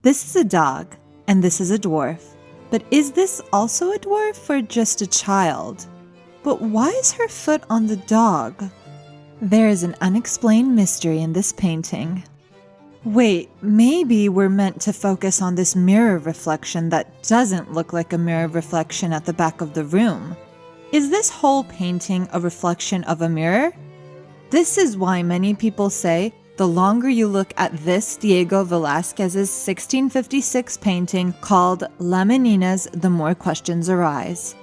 This is a dog, and this is a dwarf. But is this also a dwarf or just a child? But why is her foot on the dog? There is an unexplained mystery in this painting. Wait, maybe we're meant to focus on this mirror reflection that doesn't look like a mirror reflection at the back of the room. Is this whole painting a reflection of a mirror? This is why many people say the longer you look at this Diego Velasquez's 1656 painting called Las Meninas, the more questions arise.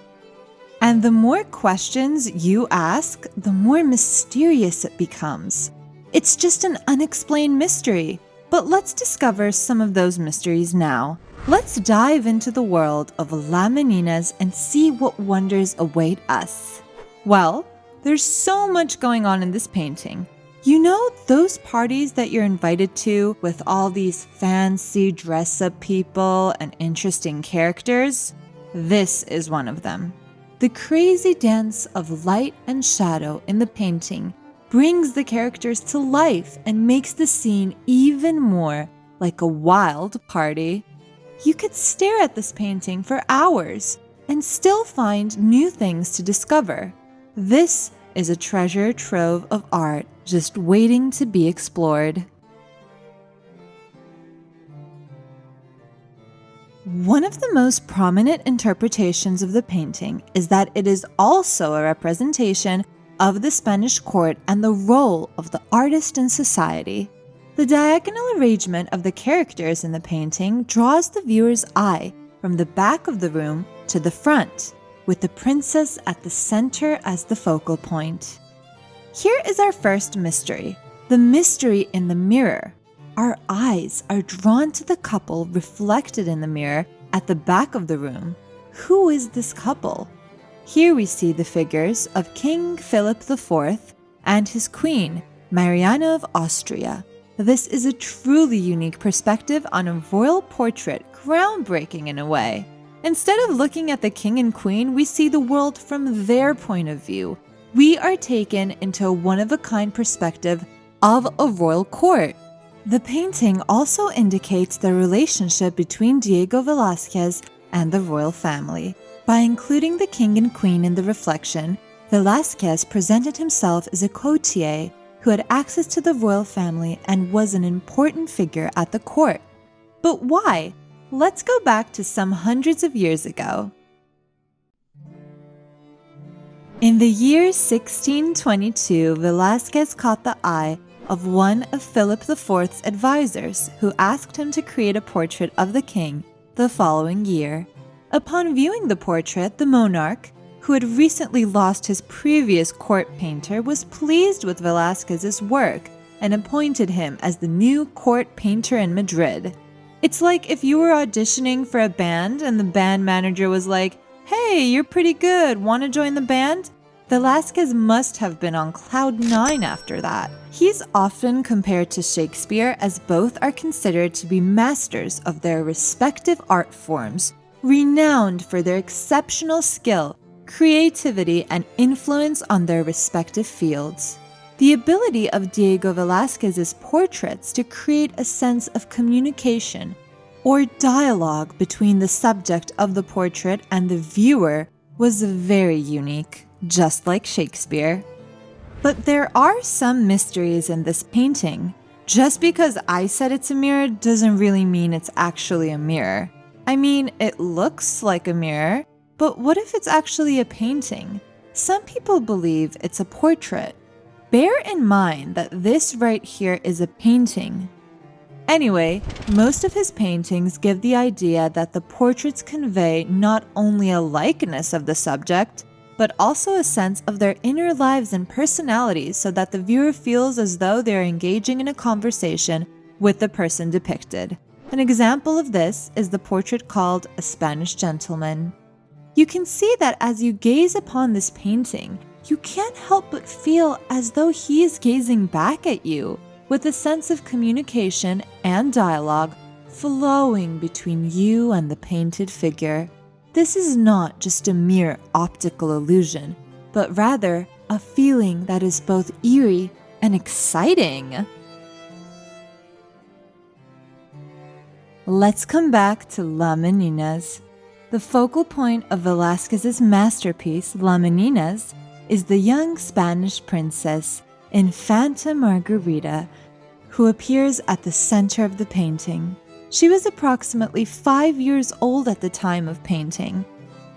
And the more questions you ask, the more mysterious it becomes. It's just an unexplained mystery. But let's discover some of those mysteries now. Let's dive into the world of Las Meninas and see what wonders await us. Well, there's so much going on in this painting. You know those parties that you're invited to with all these fancy dress-up people and interesting characters? This is one of them. The crazy dance of light and shadow in the painting brings the characters to life and makes the scene even more like a wild party. You could stare at this painting for hours and still find new things to discover. This is a treasure trove of art just waiting to be explored. One of the most prominent interpretations of the painting is that it is also a representation of the Spanish court and the role of the artist in society. The diagonal arrangement of the characters in the painting draws the viewer's eye from the back of the room to the front, with the princess at the center as the focal point. Here is our first mystery, the mystery in the mirror. Our eyes are drawn to the couple reflected in the mirror at the back of the room. Who is this couple? Here we see the figures of King Philip IV and his queen, Mariana of Austria. This is a truly unique perspective on a royal portrait, groundbreaking in a way. Instead of looking at the king and queen, we see the world from their point of view. We are taken into a one-of-a-kind perspective of a royal court. The painting also indicates the relationship between Diego Velasquez and the royal family. By including the king and queen in the reflection, Velasquez presented himself as a courtier who had access to the royal family and was an important figure at the court. But why? Let's go back to some hundreds of years ago. In the year 1622, Velasquez caught the eye of one of Philip IV's advisors, who asked him to create a portrait of the king the following year. Upon viewing the portrait, the monarch, who had recently lost his previous court painter, was pleased with Velasquez's work and appointed him as the new court painter in Madrid. It's like if you were auditioning for a band and the band manager was like, "Hey, you're pretty good, want to join the band?" Velasquez must have been on cloud 9 after that. He's often compared to Shakespeare, as both are considered to be masters of their respective art forms, renowned for their exceptional skill, creativity, and influence on their respective fields. The ability of Diego Velasquez's portraits to create a sense of communication or dialogue between the subject of the portrait and the viewer was very unique, just like Shakespeare. But there are some mysteries in this painting. Just because I said it's a mirror doesn't really mean it's actually a mirror. I mean, it looks like a mirror, but what if it's actually a painting? Some people believe it's a portrait. Bear in mind that this right here is a painting. Anyway, most of his paintings give the idea that the portraits convey not only a likeness of the subject, but also a sense of their inner lives and personalities, so that the viewer feels as though they are engaging in a conversation with the person depicted. An example of this is the portrait called A Spanish Gentleman. You can see that as you gaze upon this painting, you can't help but feel as though he is gazing back at you, with a sense of communication and dialogue flowing between you and the painted figure. This is not just a mere optical illusion, but rather a feeling that is both eerie and exciting. Let's come back to Las Meninas. The focal point of Velasquez's masterpiece, Las Meninas, is the young Spanish princess, Infanta Margarita, who appears at the center of the painting. She was approximately 5 years old at the time of painting.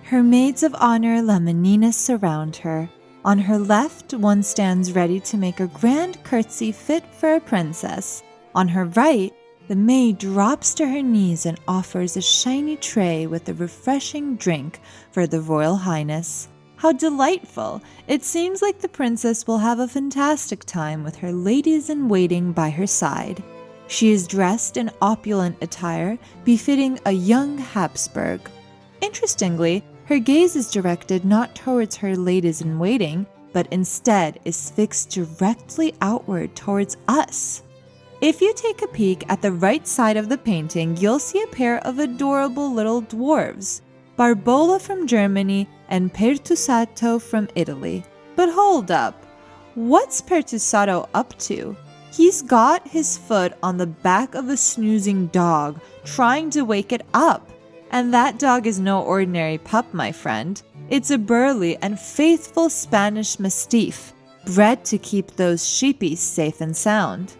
Her maids of honor, Las Meninas, surround her. On her left, one stands ready to make a grand curtsy fit for a princess. On her right, the maid drops to her knees and offers a shiny tray with a refreshing drink for the Royal Highness. How delightful! It seems like the princess will have a fantastic time with her ladies-in-waiting by her side. She is dressed in opulent attire, befitting a young Habsburg. Interestingly, her gaze is directed not towards her ladies-in-waiting, but instead is fixed directly outward towards us. If you take a peek at the right side of the painting, you'll see a pair of adorable little dwarves, Barbola from Germany and Pertusato from Italy. But hold up, what's Pertusato up to? He's got his foot on the back of a snoozing dog, trying to wake it up. And that dog is no ordinary pup, my friend. It's a burly and faithful Spanish Mastiff, bred to keep those sheepies safe and sound.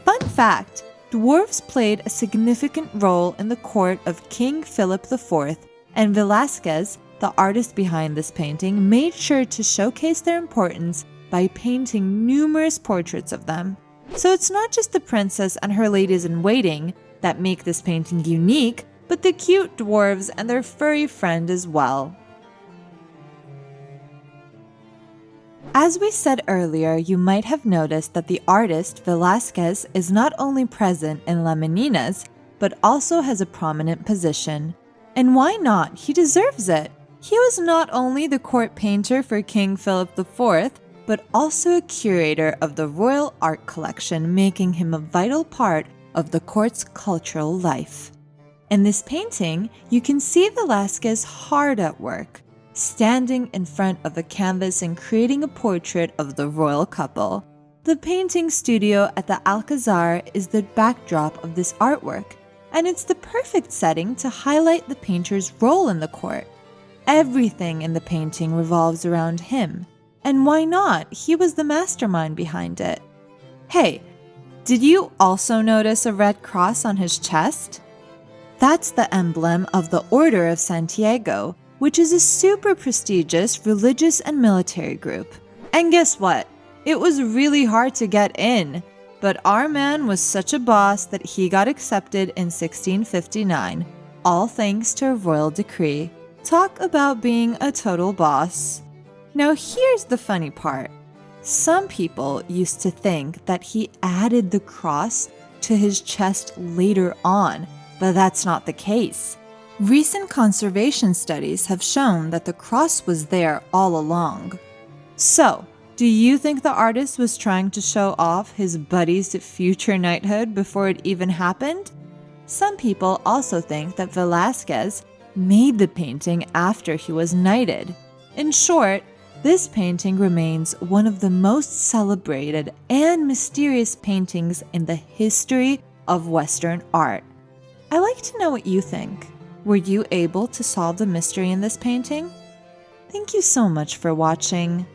Fun fact, dwarves played a significant role in the court of King Philip IV, and Velasquez, the artist behind this painting, made sure to showcase their importance by painting numerous portraits of them. So it's not just the princess and her ladies-in-waiting that make this painting unique, but the cute dwarves and their furry friend as well. As we said earlier, you might have noticed that the artist, Velasquez, is not only present in Las Meninas, but also has a prominent position. And why not? He deserves it. He was not only the court painter for King Philip IV, but also a curator of the royal art collection, making him a vital part of the court's cultural life. In this painting, you can see Velasquez hard at work, standing in front of a canvas and creating a portrait of the royal couple. The painting studio at the Alcazar is the backdrop of this artwork, and it's the perfect setting to highlight the painter's role in the court. Everything in the painting revolves around him, and why not? He was the mastermind behind it. Hey, did you also notice a red cross on his chest? That's the emblem of the Order of Santiago, which is a super prestigious religious and military group. And guess what? It was really hard to get in, but our man was such a boss that he got accepted in 1659, all thanks to a royal decree. Talk about being a total boss. Now here's the funny part. Some people used to think that he added the cross to his chest later on, but that's not the case. Recent conservation studies have shown that the cross was there all along. So, do you think the artist was trying to show off his buddy's future knighthood before it even happened? Some people also think that Velasquez made the painting after he was knighted. In short, this painting remains one of the most celebrated and mysterious paintings in the history of Western art. I'd like to know what you think. Were you able to solve the mystery in this painting? Thank you so much for watching.